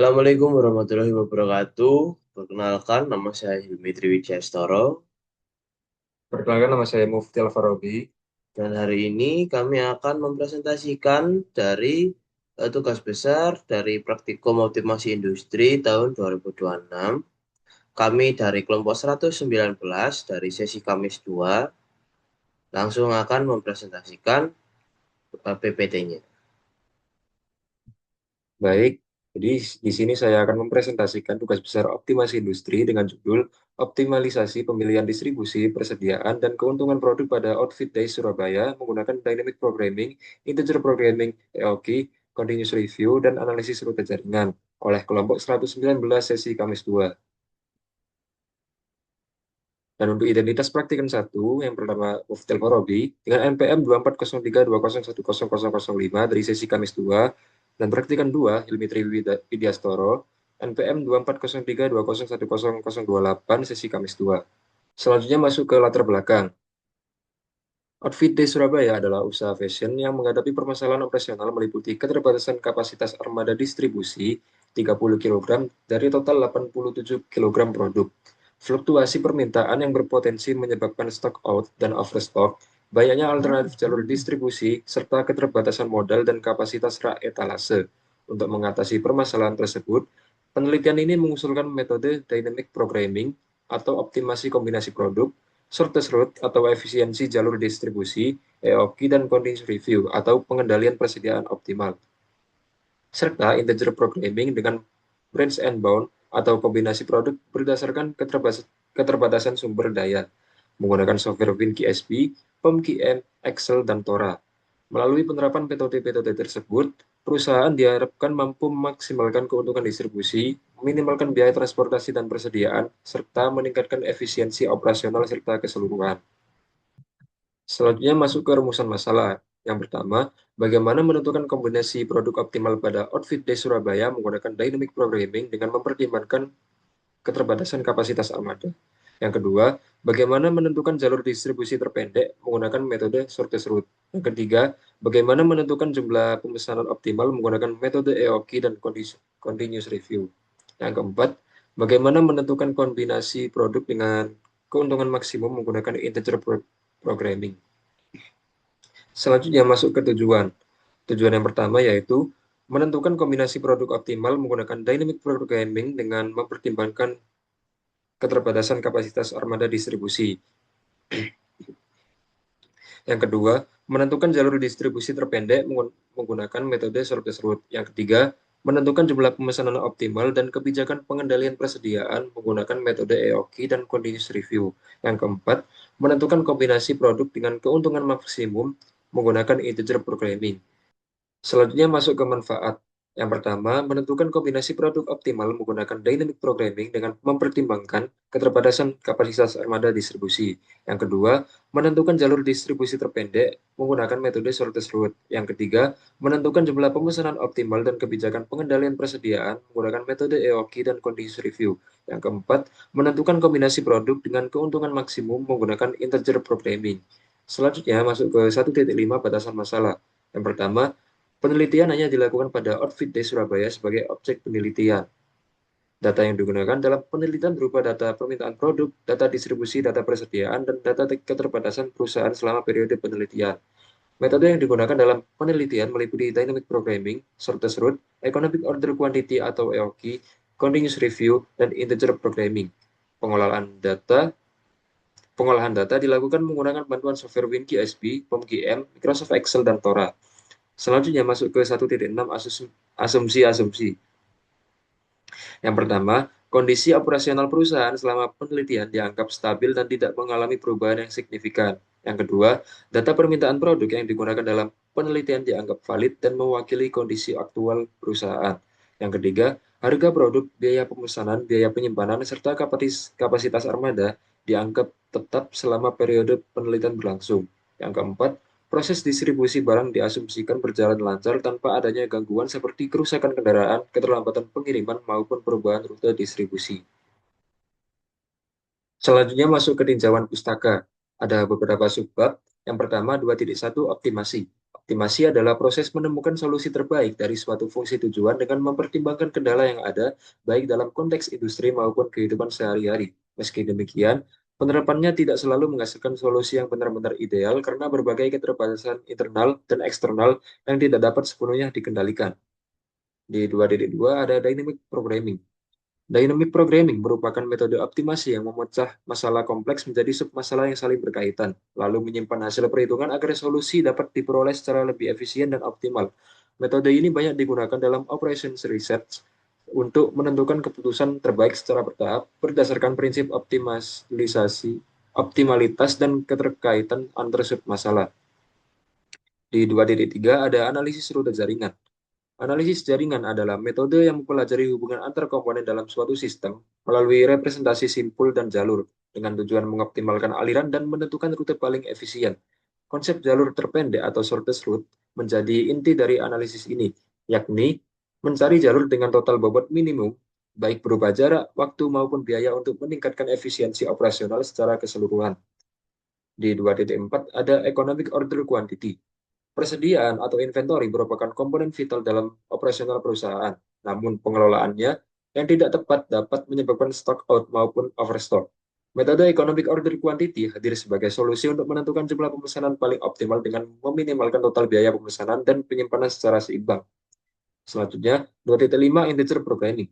Assalamualaikum warahmatullahi wabarakatuh. Perkenalkan, nama saya Hilmi Triwijastoro. Perkenalkan, nama saya Mufti Al-Farabi. Dan hari ini kami akan mempresentasikan dari tugas besar dari Praktikum Optimasi Industri tahun 2026. Kami dari kelompok 119 dari sesi Kamis 2 langsung akan mempresentasikan PPT-nya. Baik, jadi di sini saya akan mempresentasikan tugas besar optimasi industri dengan judul Optimalisasi Pemilihan Distribusi, Persediaan, dan Keuntungan Produk pada Outfit Day Surabaya menggunakan Dynamic Programming, Integer Programming, EOQ, Continuous Review, dan Analisis Rute Jaringan oleh kelompok 119 sesi Kamis 2. Dan untuk identitas praktikum 1, yang pertama Mufti Al-Farabi, dengan NPM 240320111005 dari sesi Kamis 2, dan praktikan 2, Hilmi Triwidyastoro, NPM 240320101028 sesi Kamis 2. Selanjutnya masuk ke latar belakang. Outfit Day Surabaya adalah usaha fashion yang menghadapi permasalahan operasional meliputi keterbatasan kapasitas armada distribusi 30 kg dari total 87 kg produk, fluktuasi permintaan yang berpotensi menyebabkan stock out dan overstock, banyaknya alternatif jalur distribusi, serta keterbatasan modal dan kapasitas rak etalase. Untuk mengatasi permasalahan tersebut, penelitian ini mengusulkan metode dynamic programming atau optimasi kombinasi produk, shortest route atau efisiensi jalur distribusi, EOQ, dan continuous review atau pengendalian persediaan optimal, serta integer programming dengan branch and bound atau kombinasi produk berdasarkan keterbatasan sumber daya menggunakan software WinKSP, POMQM, Excel, dan Tora. Melalui penerapan metode-metode tersebut, perusahaan diharapkan mampu memaksimalkan keuntungan distribusi, meminimalkan biaya transportasi dan persediaan, serta meningkatkan efisiensi operasional serta keseluruhan. Selanjutnya masuk ke rumusan masalah. Yang pertama, bagaimana menentukan kombinasi produk optimal pada Outfit Day Surabaya menggunakan dynamic programming dengan mempertimbangkan keterbatasan kapasitas armada. Yang kedua, bagaimana menentukan jalur distribusi terpendek menggunakan metode shortest route. Yang ketiga, bagaimana menentukan jumlah pemesanan optimal menggunakan metode EOQ dan continuous review. Yang keempat, bagaimana menentukan kombinasi produk dengan keuntungan maksimum menggunakan integer programming. Selanjutnya masuk ke tujuan. Tujuan yang pertama yaitu menentukan kombinasi produk optimal menggunakan dynamic programming dengan mempertimbangkan keterbatasan kapasitas armada distribusi. Yang kedua, menentukan jalur distribusi terpendek menggunakan metode shortest route. Yang ketiga, menentukan jumlah pemesanan optimal dan kebijakan pengendalian persediaan menggunakan metode EOQ dan continuous review. Yang keempat, menentukan kombinasi produk dengan keuntungan maksimum menggunakan integer programming. Selanjutnya masuk ke manfaat. Yang pertama, menentukan kombinasi produk optimal menggunakan dynamic programming dengan mempertimbangkan keterbatasan kapasitas armada distribusi. Yang kedua, menentukan jalur distribusi terpendek menggunakan metode shortest route. Yang ketiga, menentukan jumlah pemesanan optimal dan kebijakan pengendalian persediaan menggunakan metode EOQ dan continuous review. Yang keempat, menentukan kombinasi produk dengan keuntungan maksimum menggunakan integer programming. Selanjutnya masuk ke 1.5 batasan masalah. Yang pertama, penelitian hanya dilakukan pada Outfit Day Surabaya sebagai objek penelitian. Data yang digunakan dalam penelitian berupa data permintaan produk, data distribusi, data persediaan, dan data keterbatasan perusahaan selama periode penelitian. Metode yang digunakan dalam penelitian meliputi dynamic programming, shortest route, economic order quantity atau EOQ, continuous review, dan integer programming. Pengolahan data Pengolahan data dilakukan menggunakan bantuan software WinKSP, POMQM, Microsoft Excel, dan Tora. Selanjutnya masuk ke 1.6 asumsi-asumsi. Yang pertama, kondisi operasional perusahaan selama penelitian dianggap stabil dan tidak mengalami perubahan yang signifikan. Yang kedua, data permintaan produk yang digunakan dalam penelitian dianggap valid dan mewakili kondisi aktual perusahaan. Yang ketiga, harga produk, biaya pemesanan, biaya penyimpanan, serta kapasitas armada dianggap tetap selama periode penelitian berlangsung. Yang keempat, proses distribusi barang diasumsikan berjalan lancar tanpa adanya gangguan seperti kerusakan kendaraan, keterlambatan pengiriman, maupun perubahan rute distribusi. Selanjutnya masuk ke tinjauan pustaka. Ada beberapa subbab. Yang pertama 2.1 optimasi. Optimasi adalah proses menemukan solusi terbaik dari suatu fungsi tujuan dengan mempertimbangkan kendala yang ada, baik dalam konteks industri maupun kehidupan sehari-hari. Meski demikian, penerapannya tidak selalu menghasilkan solusi yang benar-benar ideal karena berbagai keterbatasan internal dan eksternal yang tidak dapat sepenuhnya dikendalikan. Di 2.2 ada dynamic programming. Dynamic programming merupakan metode optimasi yang memecah masalah kompleks menjadi submasalah yang saling berkaitan, lalu menyimpan hasil perhitungan agar solusi dapat diperoleh secara lebih efisien dan optimal. Metode ini banyak digunakan dalam operations research untuk menentukan keputusan terbaik secara bertahap berdasarkan prinsip optimalitas dan keterkaitan antar submasalah. Di 2.3 ada analisis rute jaringan. Analisis jaringan adalah metode yang mempelajari hubungan antar komponen dalam suatu sistem melalui representasi simpul dan jalur dengan tujuan mengoptimalkan aliran dan menentukan rute paling efisien. Konsep jalur terpendek atau shortest route menjadi inti dari analisis ini, yakni mencari jalur dengan total bobot minimum, baik berupa jarak, waktu, maupun biaya untuk meningkatkan efisiensi operasional secara keseluruhan. Di 2.4 ada economic order quantity. Persediaan atau inventory merupakan komponen vital dalam operasional perusahaan, namun pengelolaannya yang tidak tepat dapat menyebabkan stock out maupun overstock. Metode economic order quantity hadir sebagai solusi untuk menentukan jumlah pemesanan paling optimal dengan meminimalkan total biaya pemesanan dan penyimpanan secara seimbang. Selanjutnya, 2.5 integer programming.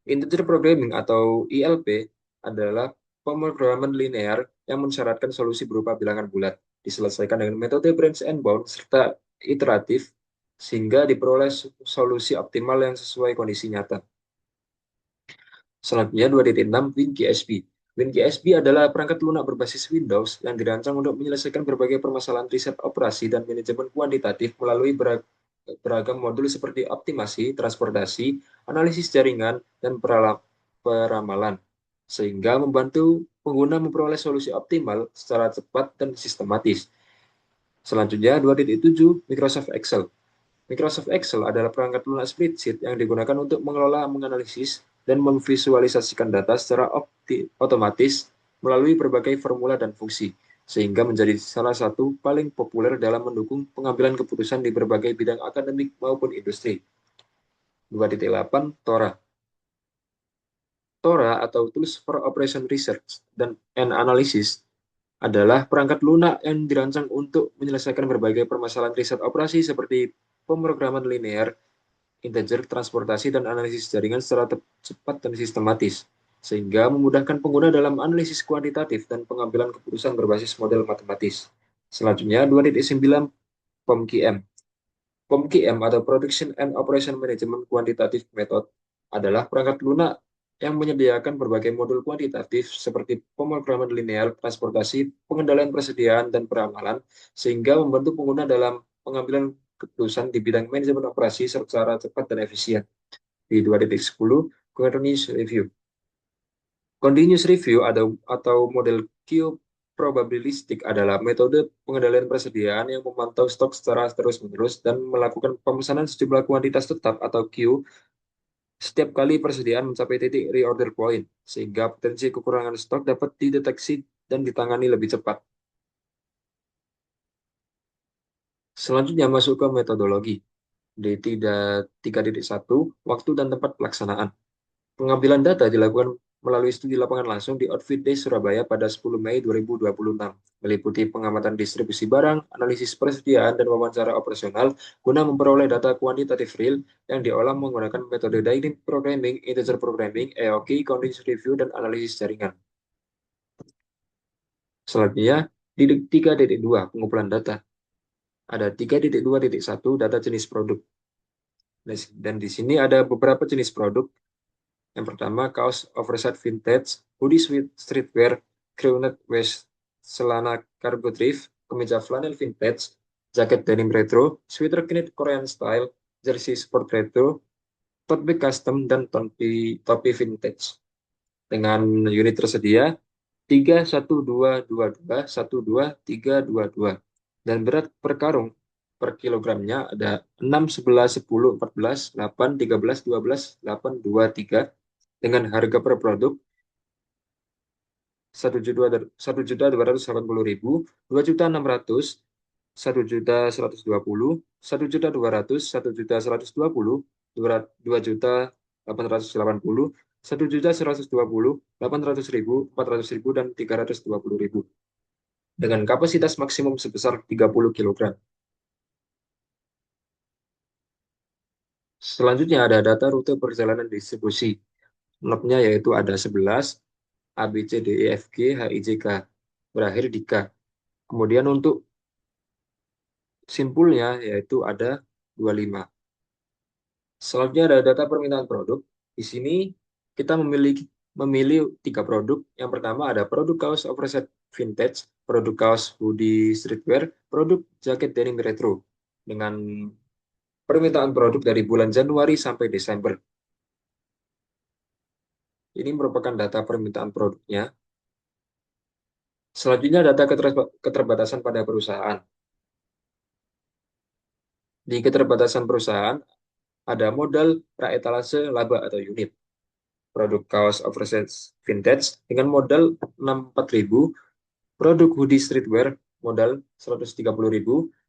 Integer programming atau ILP adalah pemrograman linear yang mensyaratkan solusi berupa bilangan bulat, diselesaikan dengan metode branch and bound serta iteratif sehingga diperoleh solusi optimal yang sesuai kondisi nyata. Selanjutnya 2.6 WinGSP. WinGSP adalah perangkat lunak berbasis Windows yang dirancang untuk menyelesaikan berbagai permasalahan riset operasi dan manajemen kuantitatif melalui beragam modul seperti optimasi, transportasi, analisis jaringan, dan peramalan, sehingga membantu pengguna memperoleh solusi optimal secara cepat dan sistematis. Selanjutnya, 2.7 Microsoft Excel. Microsoft Excel adalah perangkat lunak spreadsheet yang digunakan untuk mengelola, menganalisis, dan memvisualisasikan data secara otomatis melalui berbagai formula dan fungsi, sehingga menjadi salah satu paling populer dalam mendukung pengambilan keputusan di berbagai bidang akademik maupun industri. 2.8 Tora. Tora atau Tools for Operation Research and Analysis adalah perangkat lunak yang dirancang untuk menyelesaikan berbagai permasalahan riset operasi seperti pemrograman linear, integer, transportasi, dan analisis jaringan secara cepat dan sistematis, sehingga memudahkan pengguna dalam analisis kuantitatif dan pengambilan keputusan berbasis model matematis. Selanjutnya, 2.9 POMQM. POMQM atau Production and Operation Management Quantitative Method adalah perangkat lunak yang menyediakan berbagai modul kuantitatif seperti pemrograman linear, transportasi, pengendalian persediaan, dan peramalan, sehingga membantu pengguna dalam pengambilan keputusan di bidang manajemen operasi secara cepat dan efisien. Di 2.10, Continuous Review. Continuous Review atau model Q probabilistik adalah metode pengendalian persediaan yang memantau stok secara terus-menerus dan melakukan pemesanan sejumlah kuantitas tetap atau Q setiap kali persediaan mencapai titik reorder point, sehingga potensi kekurangan stok dapat dideteksi dan ditangani lebih cepat. Selanjutnya masuk ke metodologi. Di 3.1, waktu dan tempat pelaksanaan. Pengambilan data dilakukan melalui studi lapangan langsung di Outfit Day Surabaya pada 10 Mei 2026, meliputi pengamatan distribusi barang, analisis persediaan, dan wawancara operasional guna memperoleh data kuantitatif real yang diolah menggunakan metode Dynamic Programming, Integer Programming, EOQ, Continuous Review, dan analisis jaringan. Selanjutnya, di 3.2, pengumpulan data. Ada 3.2.1, data jenis produk. Dan di sini ada beberapa jenis produk. Yang pertama, kaos oversize vintage, hoodie streetwear, crewneck vest, celana cargo thrift, kemeja flanel vintage, jaket denim retro, sweater knit Korean style, jersey sport retro, tote bag custom, dan topi vintage. Dengan unit tersedia 31222 12322 dan berat per karung per kilogramnya ada 6, 11, 10, 14, 8, 13, 12, 8, 2, 3 dengan harga per produk 1.280.000, 2.600.000, 1.120.000, 1.200.000, 1.120.000, 2.880.000, 1.120.000, 800.000, 400.000, dan 320.000 dengan kapasitas maksimum sebesar 30 kg. Selanjutnya ada data rute perjalanan distribusi. Notnya yaitu ada 11, A, B, C, D, E, F, G, H, I, J, K. Berakhir di K. Kemudian untuk simpulnya yaitu ada 25. Selanjutnya ada data permintaan produk. Di sini kita memilih 3 produk. Yang pertama ada produk kaos oversize vintage, produk kaos hoodie streetwear, produk jaket denim retro. Dengan permintaan produk dari bulan Januari sampai Desember. Ini merupakan data permintaan produknya. Selanjutnya data keterbatasan pada perusahaan. Di keterbatasan perusahaan ada modal praetalase laba atau unit. Produk kaos oversize vintage dengan modal 64.000, produk hoodie streetwear modal 130.000,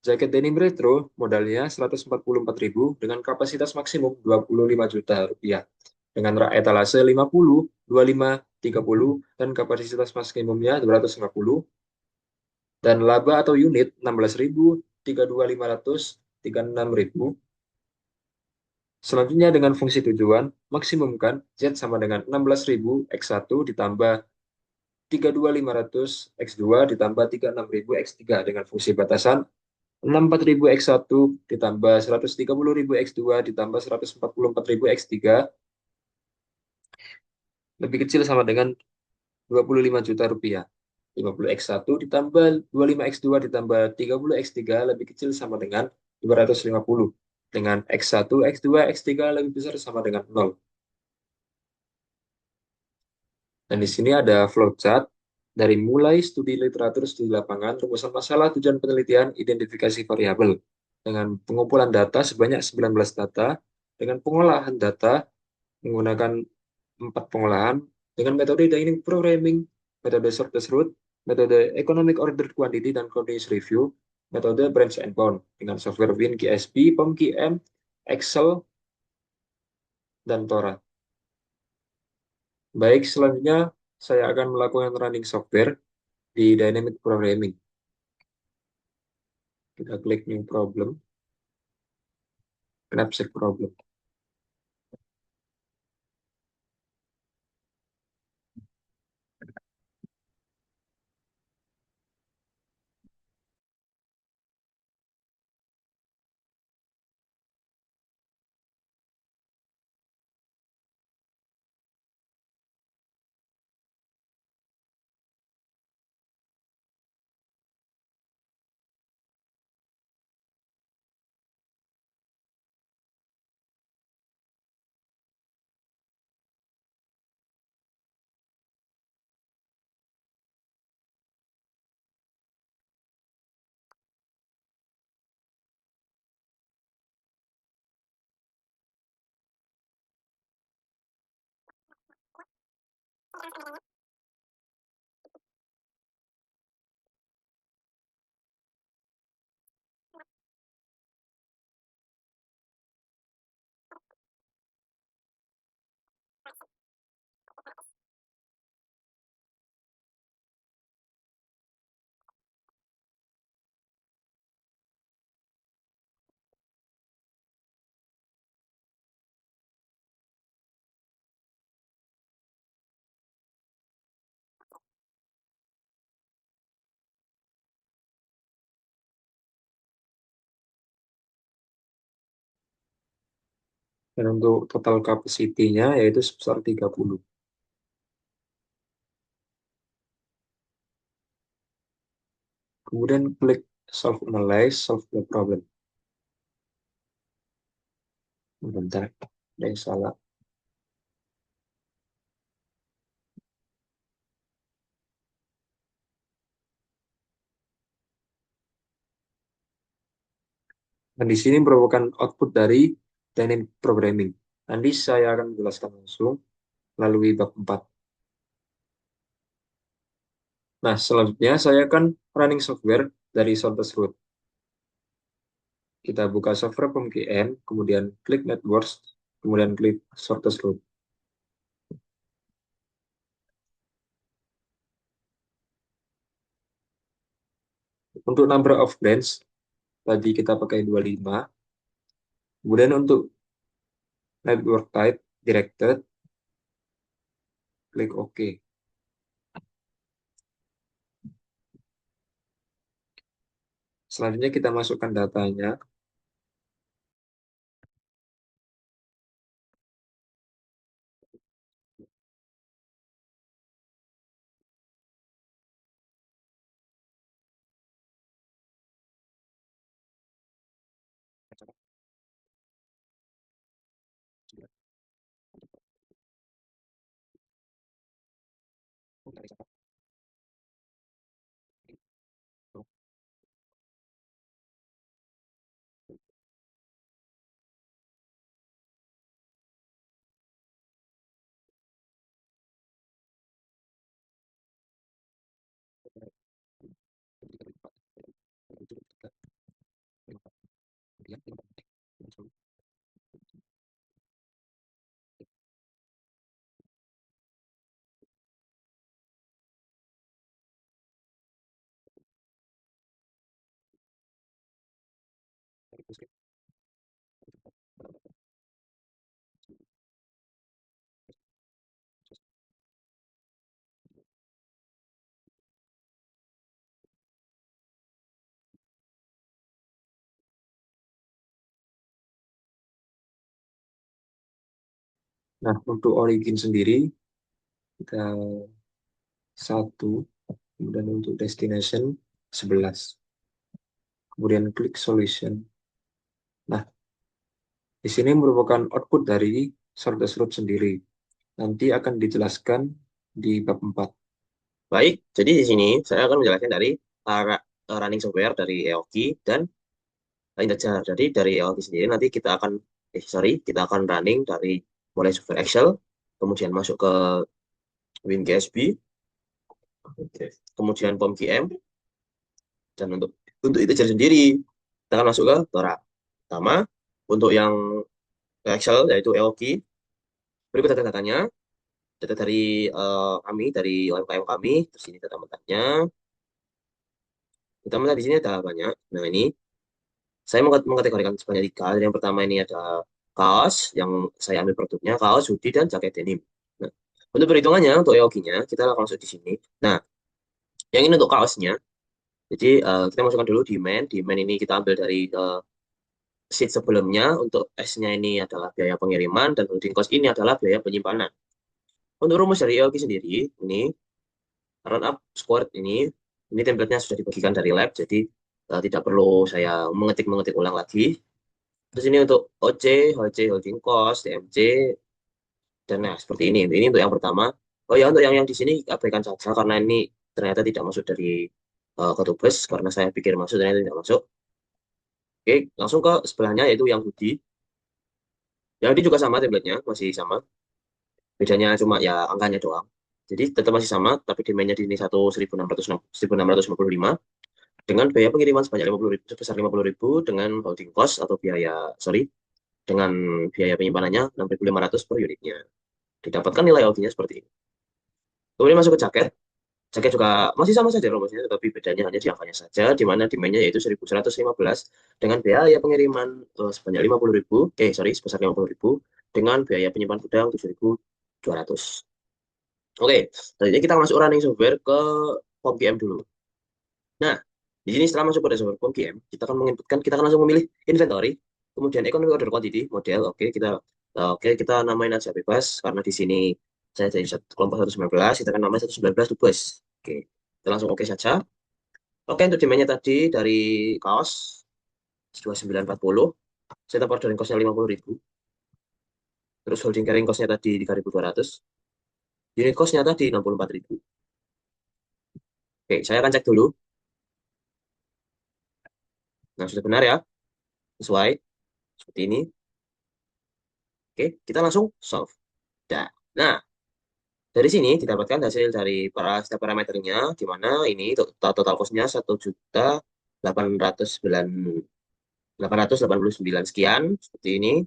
jaket denim retro modalnya 144.000 dengan kapasitas maksimum 25 juta rupiah. Dengan etalase 50, 25, 30 dan kapasitas maksimumnya 250 dan laba atau unit 16.000, 32.500, 36.000. Selanjutnya dengan fungsi tujuan, maksimumkan Z sama dengan 16.000 X1 ditambah 32.500 X2 ditambah 36.000 X3 dengan fungsi batasan 64.000 X1 ditambah 130.000 X2 ditambah 144.000 X3 lebih kecil sama dengan 25 juta rupiah. 50 X1 ditambah 25 X2 ditambah 30 X3 lebih kecil sama dengan 250. Dengan X1, X2, X3 lebih besar sama dengan 0. Dan di sini ada flowchart dari mulai studi literatur, studi lapangan, rumusan masalah, tujuan penelitian, identifikasi variabel. Dengan pengumpulan data sebanyak 19 data, dengan pengolahan data menggunakan 4 pengolahan, dengan metode dynamic programming, metode shortest route, metode economic order quantity dan continuous review, metode branch and bound, dengan software WinGSP, POM-QM, Excel, dan Tora. Baik, selanjutnya saya akan melakukan running software di dynamic programming. Kita klik new problem, knapsack problem. Dan untuk total capacity-nya yaitu sebesar 30. Kemudian klik solve analyze, solve the problem. Bentar, ada yang salah. Dan di sini merupakan output dari dynamic programming. Nanti saya akan menjelaskan langsung melalui bab 4. Nah, selanjutnya saya akan running software dari shortest route. Kita buka software POM-QM, kemudian klik Networks, kemudian klik Shortest Route. Untuk number of branch, tadi kita pakai 25. Kemudian untuk network type, directed, klik OK. Selanjutnya kita masukkan datanya. Nah, untuk origin sendiri, kita 1, kemudian untuk destination 11. Kemudian klik solution. Nah, di sini merupakan output dari shortest route sendiri. Nanti akan dijelaskan di bab 4. Baik, jadi di sini saya akan menjelaskan dari running software dari EOKI dan integer. Jadi dari EOKI sendiri nanti kita akan running dari mulai software Excel, kemudian masuk ke WinGSB, kemudian POM-QM, dan untuk integer sendiri kita akan masuk ke Tora. Pertama, untuk yang Excel yaitu EOKI, berikut data-datanya, data dari kami, dari UMKM kami, terus ini data mentahnya. Data mentah di sini ada banyak. Nah ini, saya mengkategorikan sebanyak 3. Yang pertama ini ada kaos, yang saya ambil produknya, kaos, hoodie, dan jaket denim. Nah, untuk perhitungannya, untuk EOG-nya, kita langsung masuk di sini. Nah, yang ini untuk kaosnya, jadi kita masukkan dulu demand. Demand ini kita ambil dari sheet sebelumnya. Untuk S-nya ini adalah biaya pengiriman, dan holding cost ini adalah biaya penyimpanan. Untuk rumus dari EOG sendiri, ini run up squared ini template-nya sudah dibagikan dari lab, jadi tidak perlu saya mengetik ulang lagi. Terus ini untuk OC, HC, holding cost, TMC, dan nah seperti ini. Ini untuk yang pertama. Oh ya, untuk yang di sini abaikan saja karena ini ternyata tidak masuk dari Kodubes, karena saya pikir masuk ternyata tidak masuk. Oke, langsung ke sebelahnya yaitu yang hoodie. Yang hoodie juga sama template-nya, masih sama. Bedanya cuma ya angkanya doang. Jadi tetap masih sama, tapi demand-nya di sini 1655 dengan biaya pengiriman sebanyak 50.000, sebesar 50.000 dengan holding cost atau dengan biaya penyimpanannya 6.500 per unitnya. Didapatkan nilai OG-nya seperti ini. Kemudian masuk ke jaket. Jaket juga masih sama saja rumusnya, tetapi bedanya hanya di angkanya saja, di mana demand-nya yaitu 1.115 dengan biaya pengiriman sebanyak 50.000, sebesar 50.000 dengan biaya penyimpan gudang 7.200. Oke, tadinya kita masuk running software ke POM-QM dulu. Nah, di sini setelah masuk pada software POM-QM, kita akan langsung memilih inventory, kemudian economic order quantity, model, kita namain aja bebas, karena di sini saya jadi kelompok 119, kita akan namain 119 itu bus. Oke, kita langsung oke saja. Oke, untuk demand-nya tadi dari kaos 2940, saya tambah ordering cost-nya 50.000, terus holding carrying cost-nya tadi 3.200, unit cost-nya tadi 64.000. Oke, saya akan cek dulu. Nah, sudah benar ya, sesuai seperti ini. Oke, kita langsung solve. Nah, dari sini didapatkan hasil dari setiap parameternya, di mana ini total cost-nya 1.809.000. 889 sekian, seperti ini.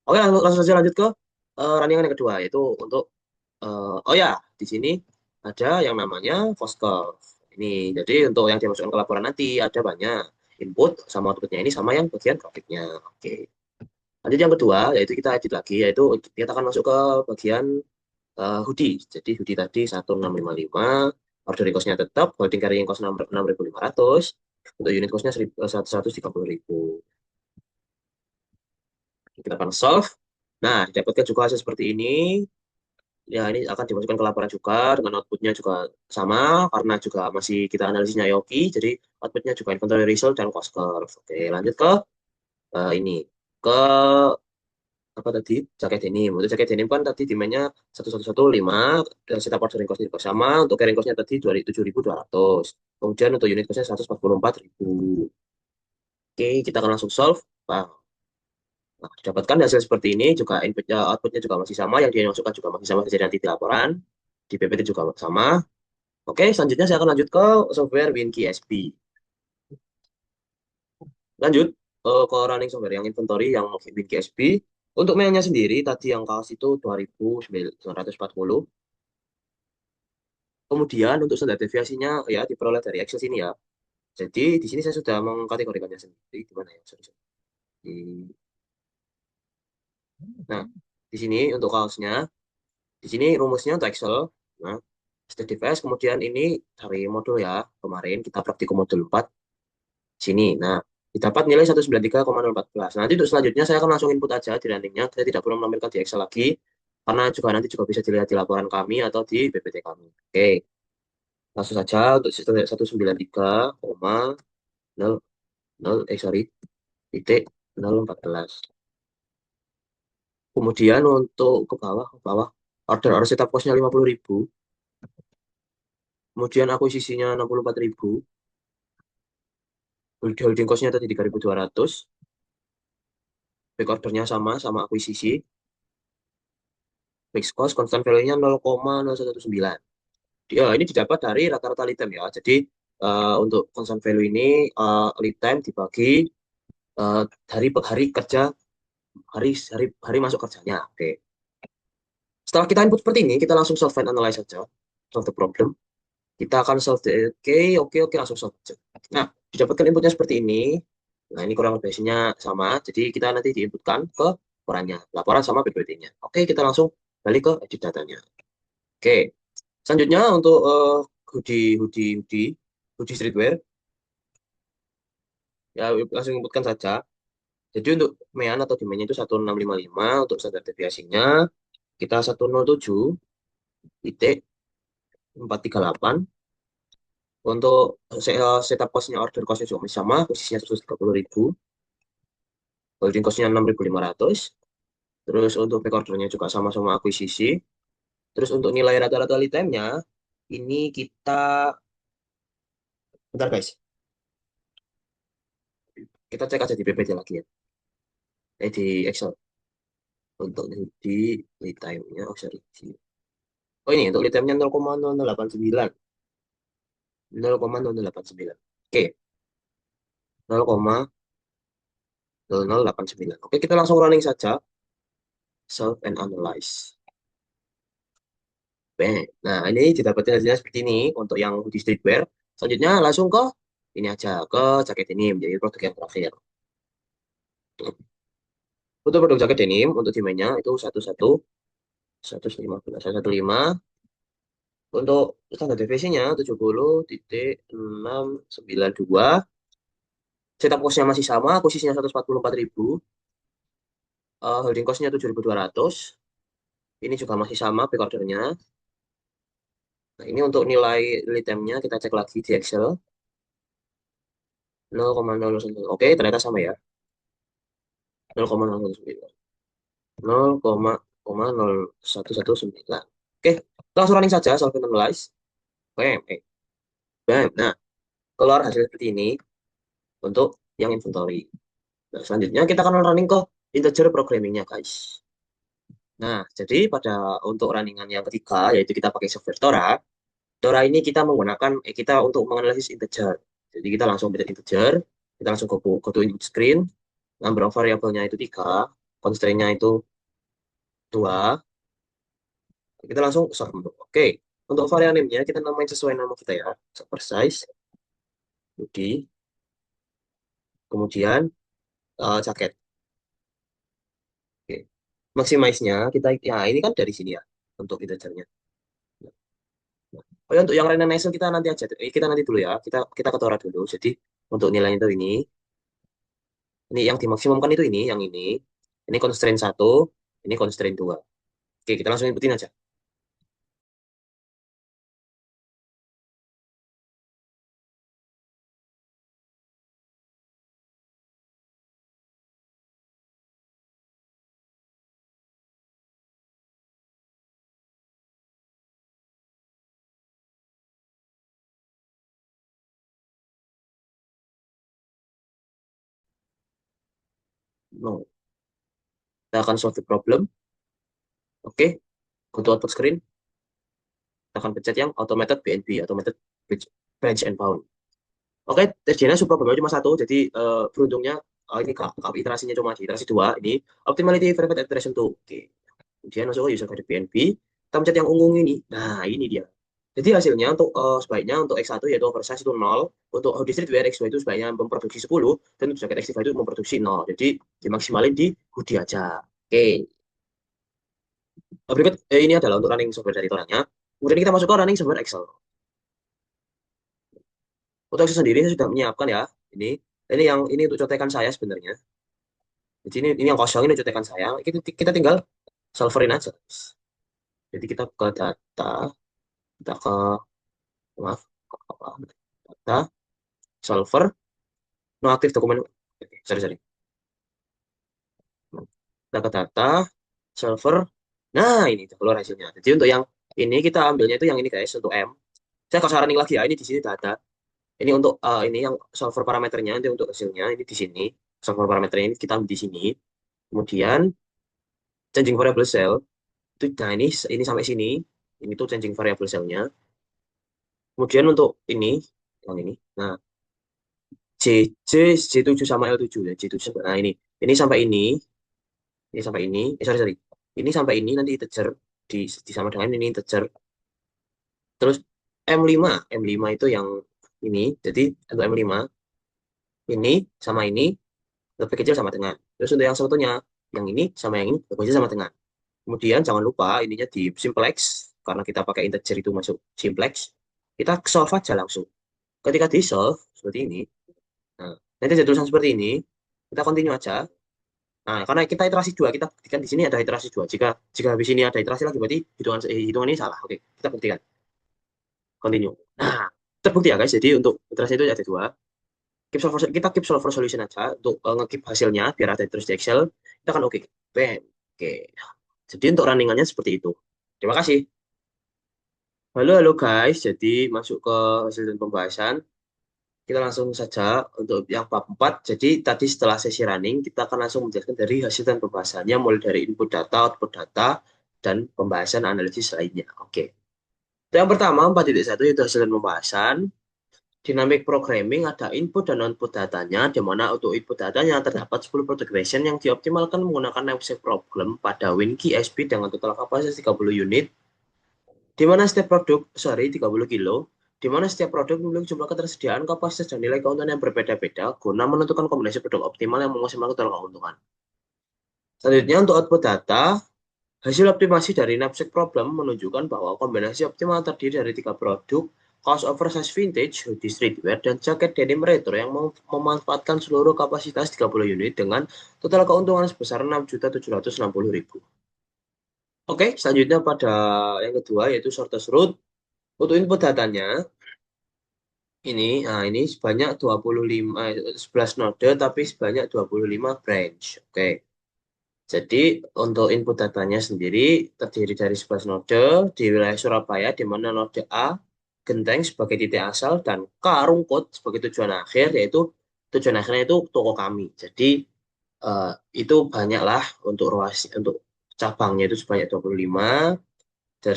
Oke, langsung saja lanjut ke runningan yang kedua, yaitu untuk, oh ya, di sini ada yang namanya cost curve. Ini, jadi untuk yang dimasukkan ke laporan nanti, ada banyak input sama outputnya ini sama yang bagian grafiknya. Oke. Lanjut yang kedua, yaitu kita edit lagi, yaitu kita akan masuk ke bagian hoodie. Jadi hoodie tadi 1655, order cost-nya tetap, holding carrying cost 6.500, untuk unit cost-nya 130.000. Kita akan solve. Nah, didapatkan juga hasil seperti ini. Ya, ini akan dimasukkan ke laporan juga, dengan outputnya juga sama, karena juga masih kita analisisnya Yoki, jadi outputnya juga inventory result dan cost curve. Oke, lanjut ke ini. Ke apa tadi, jaket denim. Untuk jaket denim kan tadi demandnya 1115, dan setup ordering cost juga sama. Untuk carrying cost-nya tadi 7.200. Kemudian untuk unit cost-nya 144.000. Oke, kita akan langsung solve. Nah, didapatkan hasil seperti ini, juga inputnya outputnya juga masih sama, yang dia masukkan juga masih sama, jadi nanti di laporan di PPT juga sama. Oke, selanjutnya saya akan lanjut ke software WinKey SP. Lanjut ke running software yang inventory yang WinKey SP. Untuk mainnya sendiri tadi yang kaos itu 2.940. Kemudian untuk standar deviasinya ya diperoleh dari Excel sini ya. Jadi di sini saya sudah mengkategorikannya sendiri. Di mana ya? Sorry, sorry. Nah, di sini untuk kaosnya, di sini rumusnya untuk Excel. Nah, state device, kemudian ini dari modul ya. Kemarin kita praktikum modul 4. Sini. Nah, didapat nilai 193,014. Nanti untuk selanjutnya saya akan langsung input aja di runningnya. Saya tidak perlu menampilkan di Excel lagi. Karena juga nanti juga bisa dilihat di laporan kami atau di PPT kami. Oke. Langsung saja untuk sistem 193,0, sorry, titik 014. Kemudian untuk ke bawah, order setup cost-nya 50.000. Kemudian akuisisinya 64.000. Holding cost-nya tadi 3.200. Back ordernya sama akuisisi. Fixed cost constant value-nya 0,0119. Ya, ini didapat dari rata-rata lead time ya. Jadi untuk constant value ini lead time dibagi uh, hari kerja, hari masuk kerjanya. Oke. Setelah kita input seperti ini, kita langsung solve and analyze saja. Solve the problem. Kita akan solve oke, langsung solve aja. Nah, didapatkan inputnya seperti ini. Nah, ini kurang lebih hasilnya sama. Jadi kita nanti diinputkan ke laporannya. Laporan sama PPT-nya. Oke, kita langsung balik ke edit datanya. Oke. Selanjutnya untuk hoodie streetwear, ya langsung inputkan saja. Jadi untuk mean atau demand itu 1655, untuk standar deviasinya kita 107,438. Untuk setup cost-nya order cost-nya juga masih sama, posisinya 130.000, holding cost-nya 6.500. Terus untuk back order-nya juga sama-sama akuisisi. Terus untuk nilai rata-rata lead time-nya, ini kita, bentar guys, kita cek aja di PPT lagi ya, di Excel. Untuk di lead time-nya, oh sorry. Oh ini, untuk lead time-nya 0,0089. 0,0089. Oke, 0,0089. Oke, kita langsung running saja. Solve and analyze. Oke. Nah, ini didapatkan hasilnya seperti ini untuk yang di streetwear. Selanjutnya langsung ke ini aja, ke jaket denim, jadi produk yang terakhir. Untuk produk jaket denim, untuk demandnya itu 115. Untuk standar deviasinya 70,692. Setup cost-nya masih sama, posisinya 144.000. Holding cost-nya 7.200. Ini juga masih sama back order-nya. Nah, ini untuk nilai lead time-nya kita cek lagi di Excel. 0,01. Oke, ternyata sama ya. 0,019. 0,0119. Oke, langsung running saja, solve and analyze. Bam, bam. Nah, keluar hasil seperti ini untuk yang inventory. Nah, selanjutnya kita akan running ke integer programming-nya, guys. Nah, jadi pada untuk runningan yang ketiga, yaitu kita pakai software Tora. Tora ini kita menggunakan, kita untuk menganalisis integer. Jadi kita langsung pilih integer. Kita langsung go to input screen. Number of variabelnya itu 3, constraint-nya itu 2. Kita langsung sort. Oke, untuk varian name-nya kita namain sesuai nama kita ya. Server size, Budi, kemudian jaket. Oke. Maximize-nya kita, ya ini kan dari sini ya, untuk integernya. Oh ya, untuk yang randomization kita nanti aja. Kita nanti dulu ya. Kita ketara dulu. Jadi untuk nilainya itu ini. Ini yang dimaksimumkan itu ini, yang ini. Ini constraint 1, ini constraint 2. Oke, kita langsung inputin aja. No. Kita akan solve the problem. Oke, go to output screen. Kita akan pencet yang automated BNB, automated branch and bound. Oke, terjadinya subproblemnya cuma satu, jadi beruntungnya ini iterasinya cuma di iterasi 2, ini optimality verified iteration 2. Oke, kemudian masuk ke user guide BNB, kita pencet yang ungu ini. Nah, ini dia. Jadi hasilnya untuk sebaiknya untuk X1 yaitu oversize itu 0, untuk how district where X2 itu sebaiknya memproduksi 10, dan untuk jaket X3 itu memproduksi 0. Jadi dimaksimalin di Hudi aja. Oke, berikut ini adalah untuk running software dari orangnya. Kemudian kita masuk ke running software Excel. Untuk Excel sendiri saya sudah menyiapkan ya. Ini yang ini untuk contekan saya sebenarnya. Jadi ini yang kosong ini contekan saya. Kita tinggal solverin aja. Jadi kita ke data, kita ke maaf, apa, data, solver, no aktif dokumen. Oke, sorry. Kita ke data, solver. Nah, ini keluar hasilnya. Jadi untuk yang ini kita ambilnya itu yang ini guys, untuk M. Saya kalau saranin lagi ya, ini di sini data. Ini untuk ini yang solver parameternya, nanti untuk hasilnya ini di sini. Solver parameternya ini kita ambil di sini. Kemudian changing variable cell itu, nah ini sampai sini. Ini tuh changing variable cell-nya. Kemudian untuk ini, yang ini. Nah, J, J7 sama L7 ya. J7 nah ini sampai ini sampai ini. Sorry. Ini sampai ini nanti integer di sama dengan ini integer. Terus M5 itu yang ini. Jadi untuk M5 ini sama ini lebih kecil sama dengan. Terus untuk yang satunya, yang ini sama yang ini lebih kecil sama dengan. Kemudian jangan lupa ininya di simplex, karena kita pakai integer itu masuk simplex. Kita solve aja langsung. Ketika di solve seperti ini, nah, nanti ada tulisan seperti ini, kita continue aja. Nah, karena kita iterasi 2, kita buktikan di sini ada iterasi 2. Jika jika habis ini ada iterasi lagi, berarti hitungan ini salah. Oke, kita buktikan. Continue. Nah, terbukti ya guys. Jadi untuk iterasi itu ada 2. Kita keep solver solution aja untuk nge-keep hasilnya biar ada terus di Excel. Kita akan oke. Bam. Oke. Jadi untuk runningannya seperti itu. Terima kasih. Halo guys. Jadi masuk ke hasil dan pembahasan. Kita langsung saja untuk yang bab 4. Jadi tadi setelah sesi running, kita akan langsung menjelaskan dari hasil dan pembahasannya, mulai dari input data, output data, dan pembahasan analisis lainnya. Oke. Yang pertama, 4.1 itu hasil dan pembahasan. Dynamic programming ada input dan output datanya, di mana untuk input datanya terdapat 10 product version yang dioptimalkan menggunakan knapsack problem pada WinKey SP dengan total kapasitas 30 unit, di mana setiap produk, 30 kilo, di mana setiap produk memiliki jumlah ketersediaan, kapasitas, dan nilai keuntungan yang berbeda-beda guna menentukan kombinasi produk optimal yang memaksimalkan total keuntungan. Selanjutnya untuk output data, hasil optimasi dari knapsack problem menunjukkan bahwa kombinasi optimal terdiri dari 3 produk, kaos oversize vintage, hoodie streetwear, dan jaket denim retro yang memanfaatkan seluruh kapasitas 30 unit dengan total keuntungan sebesar 6.760.000. Oke, selanjutnya pada yang kedua yaitu shortest route. Untuk input datanya, ini sebanyak 11 node tapi sebanyak 25 branch. Oke. Jadi untuk input datanya sendiri terdiri dari 11 node di wilayah Surabaya, di mana node A, Genteng sebagai titik asal, dan K, Rungkut sebagai tujuan akhir, yaitu tujuan akhirnya itu toko kami. Jadi eh, itu banyaklah untuk ruas, untuk cabangnya itu sebanyak 25,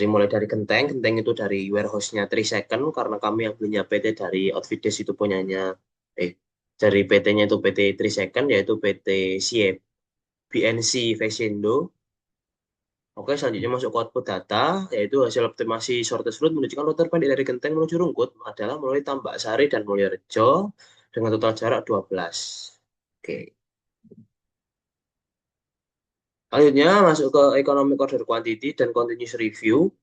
mulai dari Genteng itu dari warehouse-nya 3 Second, karena kami yang punya PT dari Outfit Days itu punyanya, Dari PT-nya itu PT Trisecond, yaitu PT Siep, BNC Fashindo. Oke, selanjutnya masuk ke output data, yaitu hasil optimasi shortest route menunjukkan rute terpendek dari Genteng menuju Rungkut adalah melalui Tambak Sari dan Mulyorejo dengan total jarak 12. Oke. Selanjutnya masuk ke economic order quantity dan continuous review.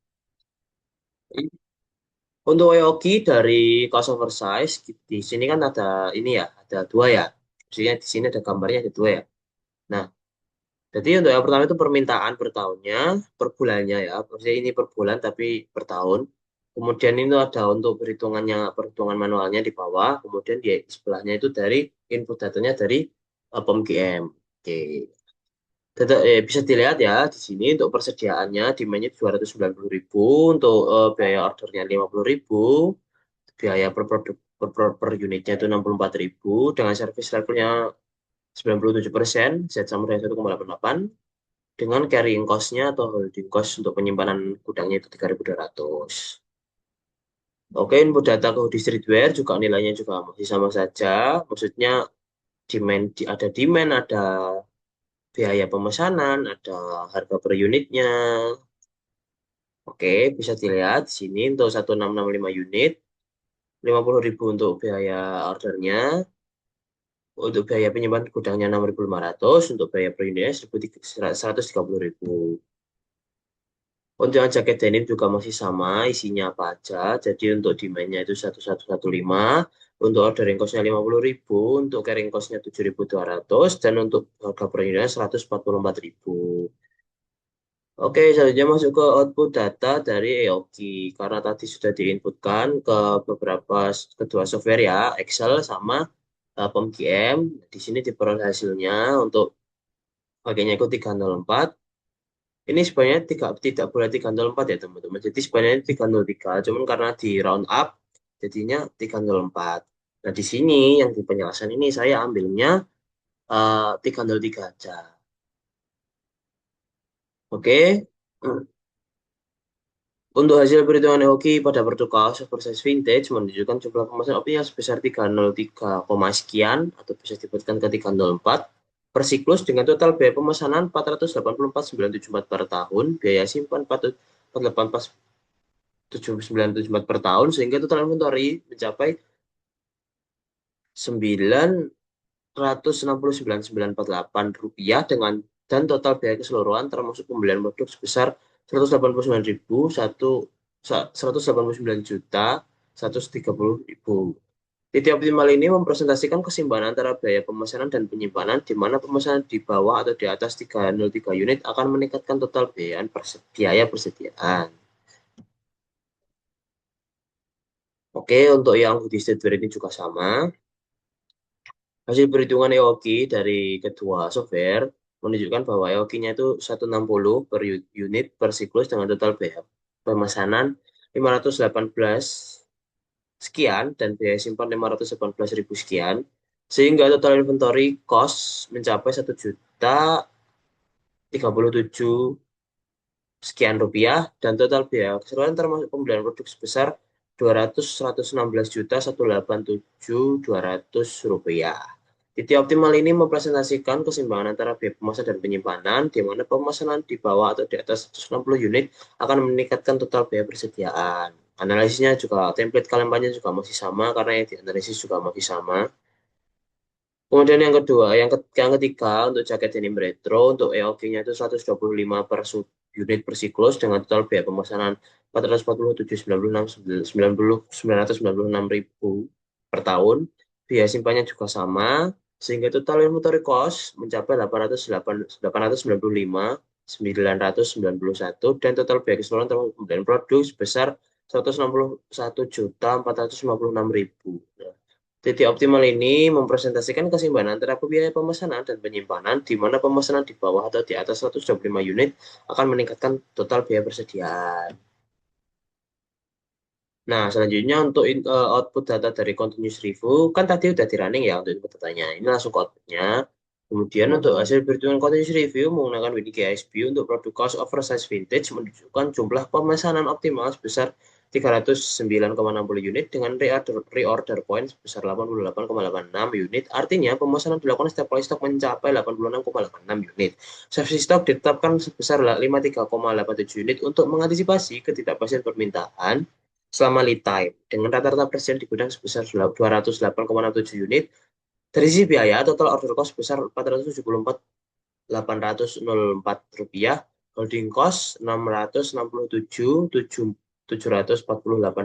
Untuk Weoki dari cost over size, di sini kan ada ini ya, ada dua ya. Maksudnya di sini ada gambarnya ada dua ya. Nah, jadi untuk yang pertama itu permintaan per tahunnya, per bulannya ya. Maksudnya ini per bulan tapi per tahun. Kemudian ini ada untuk perhitungannya, perhitungan manualnya di bawah. Kemudian di sebelahnya itu dari input datanya dari POM GM. Oke. Bisa dilihat ya di sini untuk persediaannya demand-nya 290.000, untuk biaya ordernya 50.000, biaya per produk per unitnya itu 64.000 dengan service levelnya 97%, Z sama dengan 1,88, dengan carrying cost-nya atau holding cost untuk penyimpanan gudangnya itu 3.200. Oke, input data ke distributor juga nilainya juga masih sama saja. Maksudnya ada demand, ada biaya pemesanan, ada harga per unitnya. Oke, bisa dilihat di sini untuk 1665 unit, 50.000 untuk biaya ordernya, untuk biaya penyimpanan gudangnya 6.500, untuk biaya per unitnya 130.000. Untuk yang jaket denim juga masih sama, isinya apa aja. Jadi untuk demand-nya itu 1115, untuk ordering cost-nya 50.000, untuk carrying cost-nya 7.200, dan untuk harga per unitnya 144.000. Oke, selanjutnya masuk ke output data dari EOKI. Karena tadi sudah diinputkan ke beberapa kedua software ya, Excel sama POM GM. Di sini diperoleh hasilnya untuk bagiannya itu 304. Ini sebenarnya tidak boleh 304 ya teman-teman. Jadi sebenarnya 303, cuman karena di round up jadinya 304. Nah di sini yang di penjelasan ini saya ambilnya 303 aja. Oke. Untuk hasil perhitungan hoki pada produk kaos oversize vintage menunjukkan jumlah pemesan optinya sebesar 303, sekian atau bisa disebutkan ke 304 per siklus dengan total biaya pemesanan 484.974 per tahun, biaya simpan 488.974 per tahun, sehingga total inventory mencapai 969.948 rupiah dengan dan total biaya keseluruhan termasuk pembelian produk sebesar 189.139.130.000. Titik optimal ini mempresentasikan keseimbangan antara biaya pemesanan dan penyimpanan, di mana pemesanan di bawah atau di atas 303 unit akan meningkatkan total biaya persediaan. Oke, untuk yang distributor ini juga sama. Hasil perhitungan EOKI dari kedua software menunjukkan bahwa EOKI-nya itu 160 per unit per siklus dengan total biaya pemesanan 518 sekian dan biaya simpan 518.000 sekian, sehingga total inventory cost mencapai 1.037 sekian rupiah, dan total biaya keseluruhan termasuk pembelian produk sebesar 216.187.200 rupiah. Titik optimal ini mempresentasikan keseimbangan antara biaya pemesanan dan penyimpanan, di mana pemesanan di bawah atau di atas 160 unit akan meningkatkan total biaya persediaan. Analisisnya juga, template kampanye juga masih sama, karena yang dianalisis juga masih sama. Kemudian yang kedua, yang ketiga untuk jaket denim retro, untuk EOG-nya itu 125 per unit per siklus dengan total biaya pemesanan 447.996.996 per tahun. Biaya simpannya juga sama, sehingga total inventory cost mencapai 895.991, dan total biaya keseluruhan termasuk pembelian produk sebesar 161.456.000. Titik optimal ini mempresentasikan keseimbangan antara biaya pemesanan dan penyimpanan, di mana pemesanan di bawah atau di atas 125 unit akan meningkatkan total biaya persediaan. Nah, selanjutnya untuk output data dari continuous review, kan tadi udah di running ya untuk input datanya. Ini langsung ke outputnya. Kemudian untuk hasil perhitungan continuous review menggunakan WDKSB untuk produk cost oversize vintage menunjukkan jumlah pemesanan optimal sebesar 309,60 unit dengan reorder point sebesar 88,86 unit. Artinya pemesanan dilakukan setiap kali stok mencapai 86,86 unit. Safety stock ditetapkan sebesar 53,87 unit untuk mengantisipasi ketidakpastian permintaan selama lead time. Dengan rata-rata presiden di gudang sebesar 208,67 unit. Dari sisi biaya, total order cost sebesar 474.804 rupiah, holding cost 667.748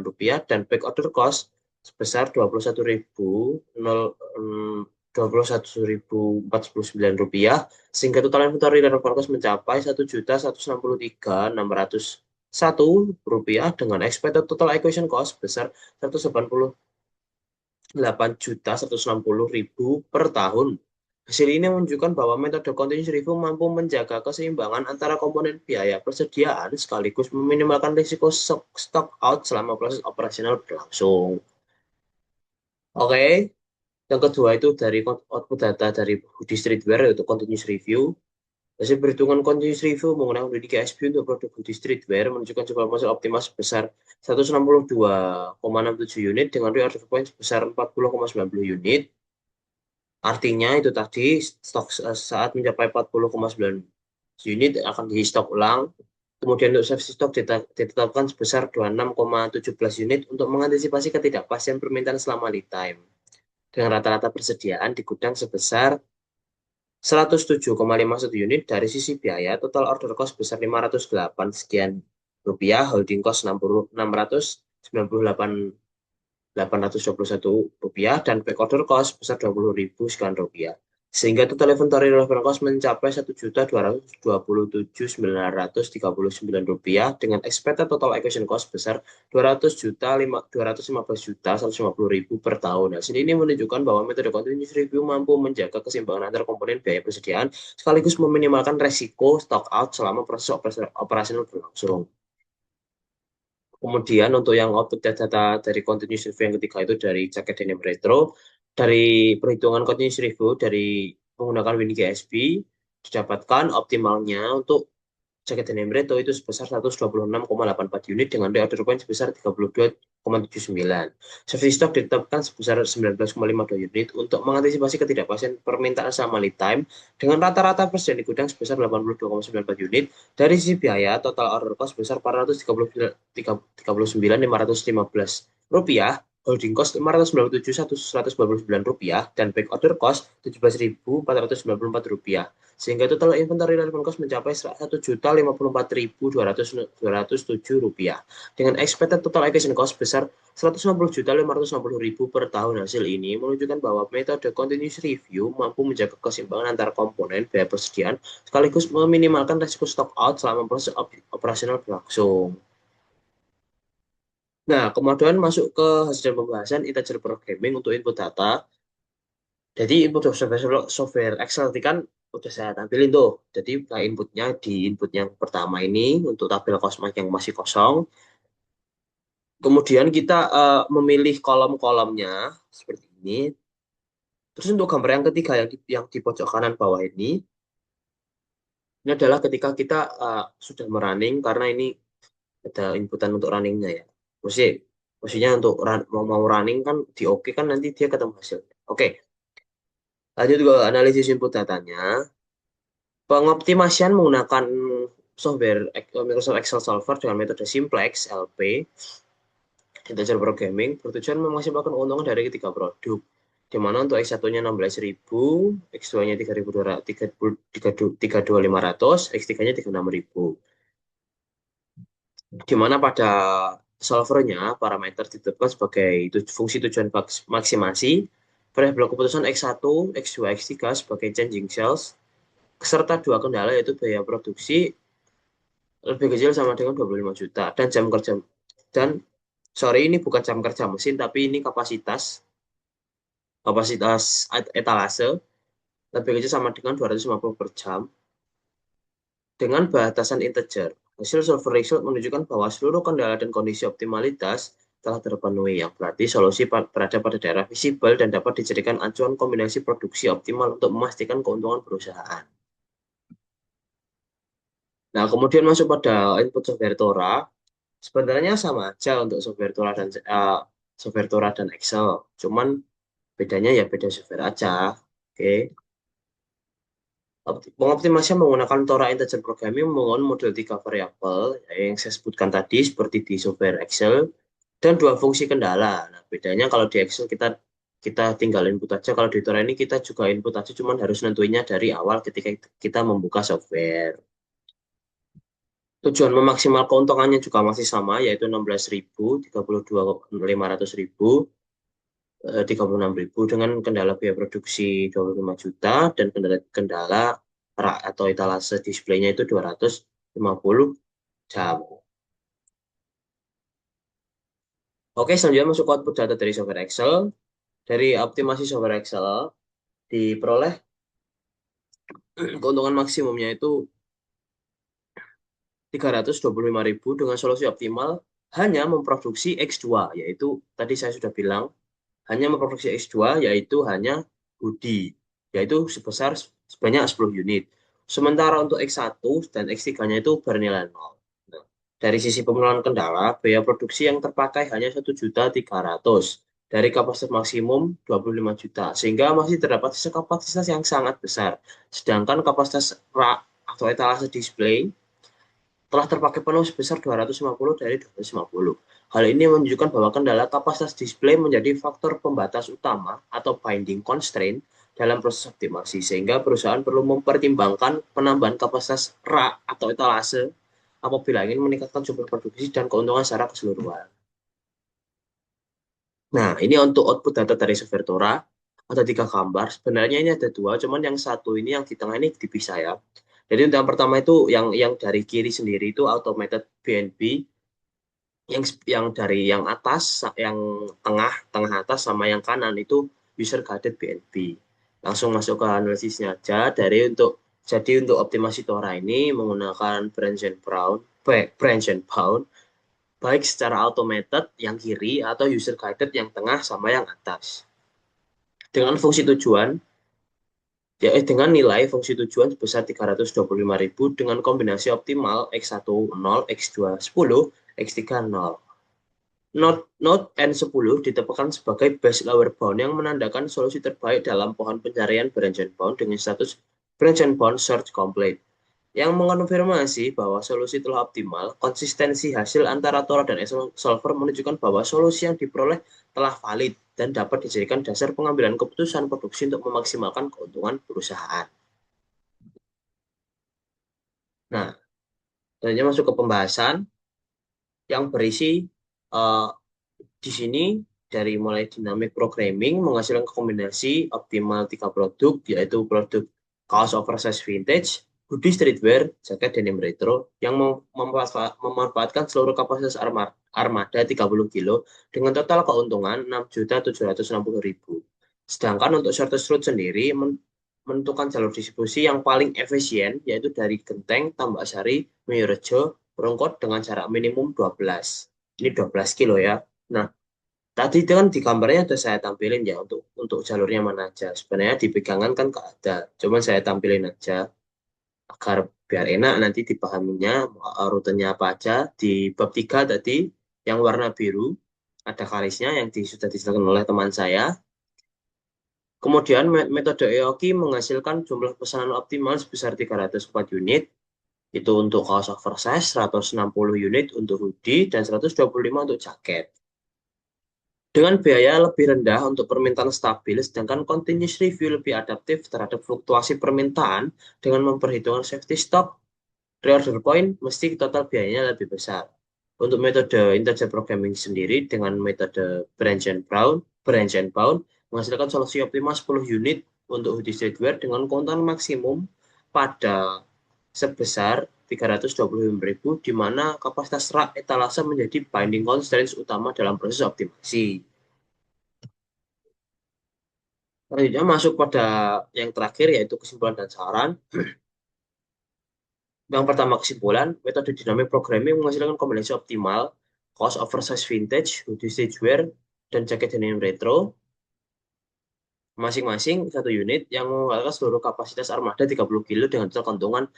rupiah, dan back order cost sebesar 21.049 rupiah, sehingga total inventory dan order cost mencapai 1.163.601 rupiah dengan expected total acquisition cost sebesar 188.160.000 per tahun. Hasil ini menunjukkan bahwa metode continuous review mampu menjaga keseimbangan antara komponen biaya persediaan sekaligus meminimalkan risiko stock out selama proses operasional berlangsung. Oke, yang kedua itu dari output data dari Hoodie Streetwear yaitu continuous review. Hasil perhitungan continuous review menggunakan Hoodie KSP untuk produk Hoodie Streetwear menunjukkan jumlah masuk optimal sebesar 162,67 unit dengan reorder point sebesar 40,90 unit. Artinya itu tadi stok saat mencapai 40,9 unit akan di stok ulang. Kemudian untuk safety stock ditetapkan sebesar 26,17 unit untuk mengantisipasi ketidakpastian permintaan selama lead time. Dengan rata-rata persediaan di gudang sebesar 107,51 unit. Dari sisi biaya, total order cost sebesar 508 sekian rupiah, holding cost 698.821 rupiah, dan back order cost sebesar 20.000 sekian rupiah. Sehingga total inventory relevant cost mencapai 1.227.939 rupiah dengan expected total acquisition cost besar 215.150.000 per tahun. Nah, sini ini menunjukkan bahwa metode continuous review mampu menjaga keseimbangan antar komponen biaya persediaan sekaligus meminimalkan resiko stock out selama proses operasional berlangsung. Kemudian untuk yang output data dari continuous review yang ketiga itu dari jaket denim retro, dari perhitungan continuous review dari menggunakan Windy GSP didapatkan optimalnya untuk jaket denim retro itu sebesar 126,84 unit dengan reorder point sebesar 32,79. Safety stock ditetapkan sebesar 19,52 unit untuk mengantisipasi ketidakpastian permintaan selama lead time dengan rata-rata persediaan di gudang sebesar 82,94 unit. Dari sisi biaya, total order cost sebesar 439.515 rupiah, holding cost 597.199 rupiah, dan back order cost 17.494 rupiah. Sehingga total inventory relevant cost mencapai 1.054.207 rupiah dengan expected total acquisition cost besar 150.560.000 per tahun. Hasil ini menunjukkan bahwa metode continuous review mampu menjaga keseimbangan antara komponen biaya persediaan sekaligus meminimalkan risiko stock out selama proses operasional berlangsung. Nah, kemudian masuk ke hasil pembahasan integer programming untuk input data. Jadi input software Excel tadi kan udah saya tampilin tuh. Jadi inputnya di input yang pertama ini untuk tabel Cosmos yang masih kosong. Kemudian kita memilih kolom-kolomnya seperti ini. Terus untuk gambar yang ketiga yang di pojok kanan bawah ini adalah ketika kita sudah merunning karena ini ada inputan untuk runningnya ya. Maksudnya untuk mau running kan di oke kan nanti dia ketemu hasilnya. Oke, lanjut ke analisis input datanya. Pengoptimasian menggunakan software Microsoft Excel Solver dengan metode Simplex LP integer programming bertujuan memaksimalkan keuntungan dari ketiga produk. Di mana untuk X1-nya 16.000, X2-nya 32.500, X3-nya 36.000. Di mana pada solvernya parameter ditetapkan sebagai fungsi tujuan maksimasi, variabel keputusan X1, X2, X3 sebagai changing cells, serta dua kendala yaitu biaya produksi lebih kecil sama dengan 25 juta dan jam kerja dan sorry ini bukan jam kerja mesin tapi ini kapasitas etalase lebih kecil sama dengan 250 per jam dengan batasan integer. Hasil solver result menunjukkan bahwa seluruh kendala dan kondisi optimalitas telah terpenuhi, yang berarti solusi berada pada daerah visible dan dapat dijadikan acuan kombinasi produksi optimal untuk memastikan keuntungan perusahaan. Nah, kemudian masuk pada input software Tora. Sebenarnya sama aja untuk software Tora software Tora dan Excel. Cuman bedanya ya beda software aja. Oke. Pengoptimasian menggunakan Tora Integer Programming menggunakan model tiga variabel yang saya sebutkan tadi seperti di software Excel dan dua fungsi kendala. Nah, bedanya kalau di Excel kita kita tinggal input aja. Kalau di Tora ini kita juga input aja, cuman harus nentuinnya dari awal ketika kita membuka software. Tujuan memaksimal keuntungannya juga masih sama, yaitu 16.000, 32.500.000, 36.000 dengan kendala biaya produksi 25 juta dan kendala rak atau etalase displaynya itu 250 jam. Oke, selanjutnya masuk ke output data dari software Excel. Dari optimasi software Excel diperoleh keuntungan maksimumnya itu 325.000 dengan solusi optimal hanya memproduksi X2, yaitu tadi saya sudah bilang hanya memproduksi X2, yaitu hanya hoodie, yaitu sebanyak 10 unit. Sementara untuk X1 dan X3-nya itu bernilai 0. Nah, dari sisi pemenuhan kendala, biaya produksi yang terpakai hanya 1.300.000 dari kapasitas maksimum 25 juta, sehingga masih terdapat sisa kapasitas yang sangat besar. Sedangkan kapasitas rak atau etalase display telah terpakai penuh sebesar 250 dari 250. Hal ini menunjukkan bahwa kendala kapasitas display menjadi faktor pembatas utama atau binding constraint dalam proses optimasi, sehingga perusahaan perlu mempertimbangkan penambahan kapasitas rak atau etalase apabila ingin meningkatkan jumlah produksi dan keuntungan secara keseluruhan. Nah, ini untuk output data dari software Tora. Ada tiga gambar. Sebenarnya ini ada dua, cuman yang satu ini yang di tengah ini dipisah ya. Jadi untuk yang pertama itu yang dari kiri sendiri itu automated BNB, yang dari yang atas, yang tengah atas sama yang kanan itu user guided BNB. Langsung masuk ke analisisnya aja. Jadi untuk optimasi Tora ini menggunakan branch and bound baik secara automated yang kiri atau user guided yang tengah sama yang atas. Dengan fungsi tujuan dengan nilai fungsi tujuan sebesar 325.000 dengan kombinasi optimal X1 0, X2 10, X3 0. Node N10 ditempatkan sebagai base lower bound yang menandakan solusi terbaik dalam pohon pencarian branch and bound dengan status branch and bound search complete. Yang mengonfirmasi bahwa solusi telah optimal, konsistensi hasil antara Tora dan Excel Solver menunjukkan bahwa solusi yang diperoleh telah valid dan dapat dijadikan dasar pengambilan keputusan produksi untuk memaksimalkan keuntungan perusahaan. Nah, selanjutnya masuk ke pembahasan yang berisi uh, di sini dari mulai dynamic programming menghasilkan kombinasi optimal tiga produk, yaitu produk kaos oversize vintage, hoodie streetwear, jaket denim retro yang memanfaatkan seluruh kapasitas armada 30 kilo dengan total keuntungan 6.760.000. Sedangkan untuk shortest route sendiri menentukan jalur distribusi yang paling efisien yaitu dari Genteng, Tambak Sari, Meyorejo, Rungkut dengan jarak minimum 12. Ini 12 kilo ya. Nah, tadi itu kan di gambarnya udah saya tampilin ya untuk jalurnya mana aja. Sebenarnya di pegangan kan nggak ada. Cuman saya tampilin aja agar biar enak nanti dipahaminya rutenya apa aja. Di bab 3 tadi yang warna biru ada garisnya yang sudah dijelaskan oleh teman saya. Kemudian metode EOKI menghasilkan jumlah pesanan optimal sebesar 304 unit. Itu untuk kaos oversize, 160 unit untuk hoodie, dan 125 untuk jaket. Dengan biaya lebih rendah untuk permintaan stabil, sedangkan continuous review lebih adaptif terhadap fluktuasi permintaan dengan memperhitungkan safety stock, reorder point, mesti total biayanya lebih besar. Untuk metode integer programming sendiri dengan metode branch and bound menghasilkan solusi optimal 10 unit untuk hoodie streetwear dengan keuntungan maksimum pada sebesar 325.000 di mana kapasitas rak etalase menjadi binding constraints utama dalam proses optimasi. Selanjutnya masuk pada yang terakhir yaitu kesimpulan dan saran. Yang pertama kesimpulan, metode dynamic programming menghasilkan kombinasi optimal cost oversize vintage, hoodie stagewear, dan jaket denim retro masing-masing satu unit yang menggunakan seluruh kapasitas armada 30 kilo dengan total keuntungan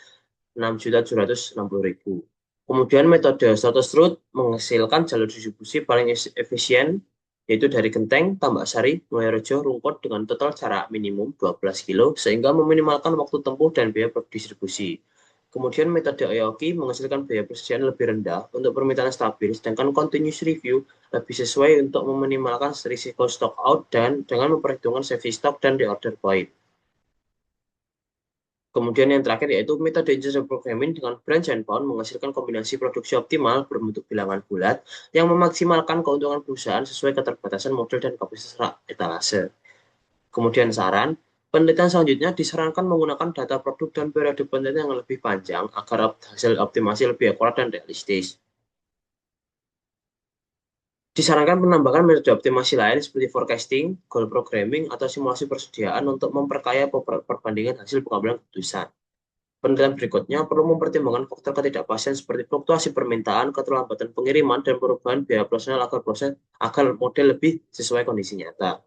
6.760.000. Kemudian metode status root menghasilkan jalur distribusi paling efisien, yaitu dari Genteng, Tambak Sari, Mulyorejo, Rungkut dengan total jarak minimum 12 kilo, sehingga meminimalkan waktu tempuh dan biaya distribusi. Kemudian metode Aoki menghasilkan biaya persediaan lebih rendah untuk permintaan stabil, sedangkan continuous review lebih sesuai untuk meminimalkan risiko stock out dan dengan memperhitungkan safety stock dan reorder point. Kemudian yang terakhir yaitu metode injection programming dengan branch and bound menghasilkan kombinasi produksi optimal berbentuk bilangan bulat yang memaksimalkan keuntungan perusahaan sesuai keterbatasan model dan kapasitas etalase. Kemudian saran, penelitian selanjutnya disarankan menggunakan data produk dan periode penelitian yang lebih panjang agar hasil optimasi lebih akurat dan realistis. Disarankan menambahkan metode optimasi lain seperti forecasting, goal programming, atau simulasi persediaan untuk memperkaya perbandingan hasil pengambilan keputusan. Penelitian berikutnya perlu mempertimbangkan faktor ketidakpastian seperti fluktuasi permintaan, keterlambatan pengiriman, dan perubahan biaya operasional agar model lebih sesuai kondisi nyata.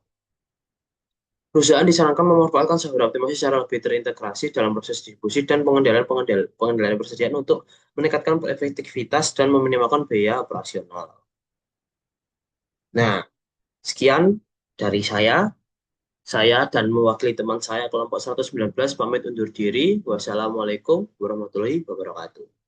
Perusahaan disarankan memanfaatkan software optimasi secara lebih terintegrasi dalam proses distribusi dan pengendalian persediaan untuk meningkatkan efektivitas dan meminimalkan biaya operasional. Nah, sekian dari saya. Saya dan mewakili teman saya kelompok 119 pamit undur diri. Wassalamualaikum warahmatullahi wabarakatuh.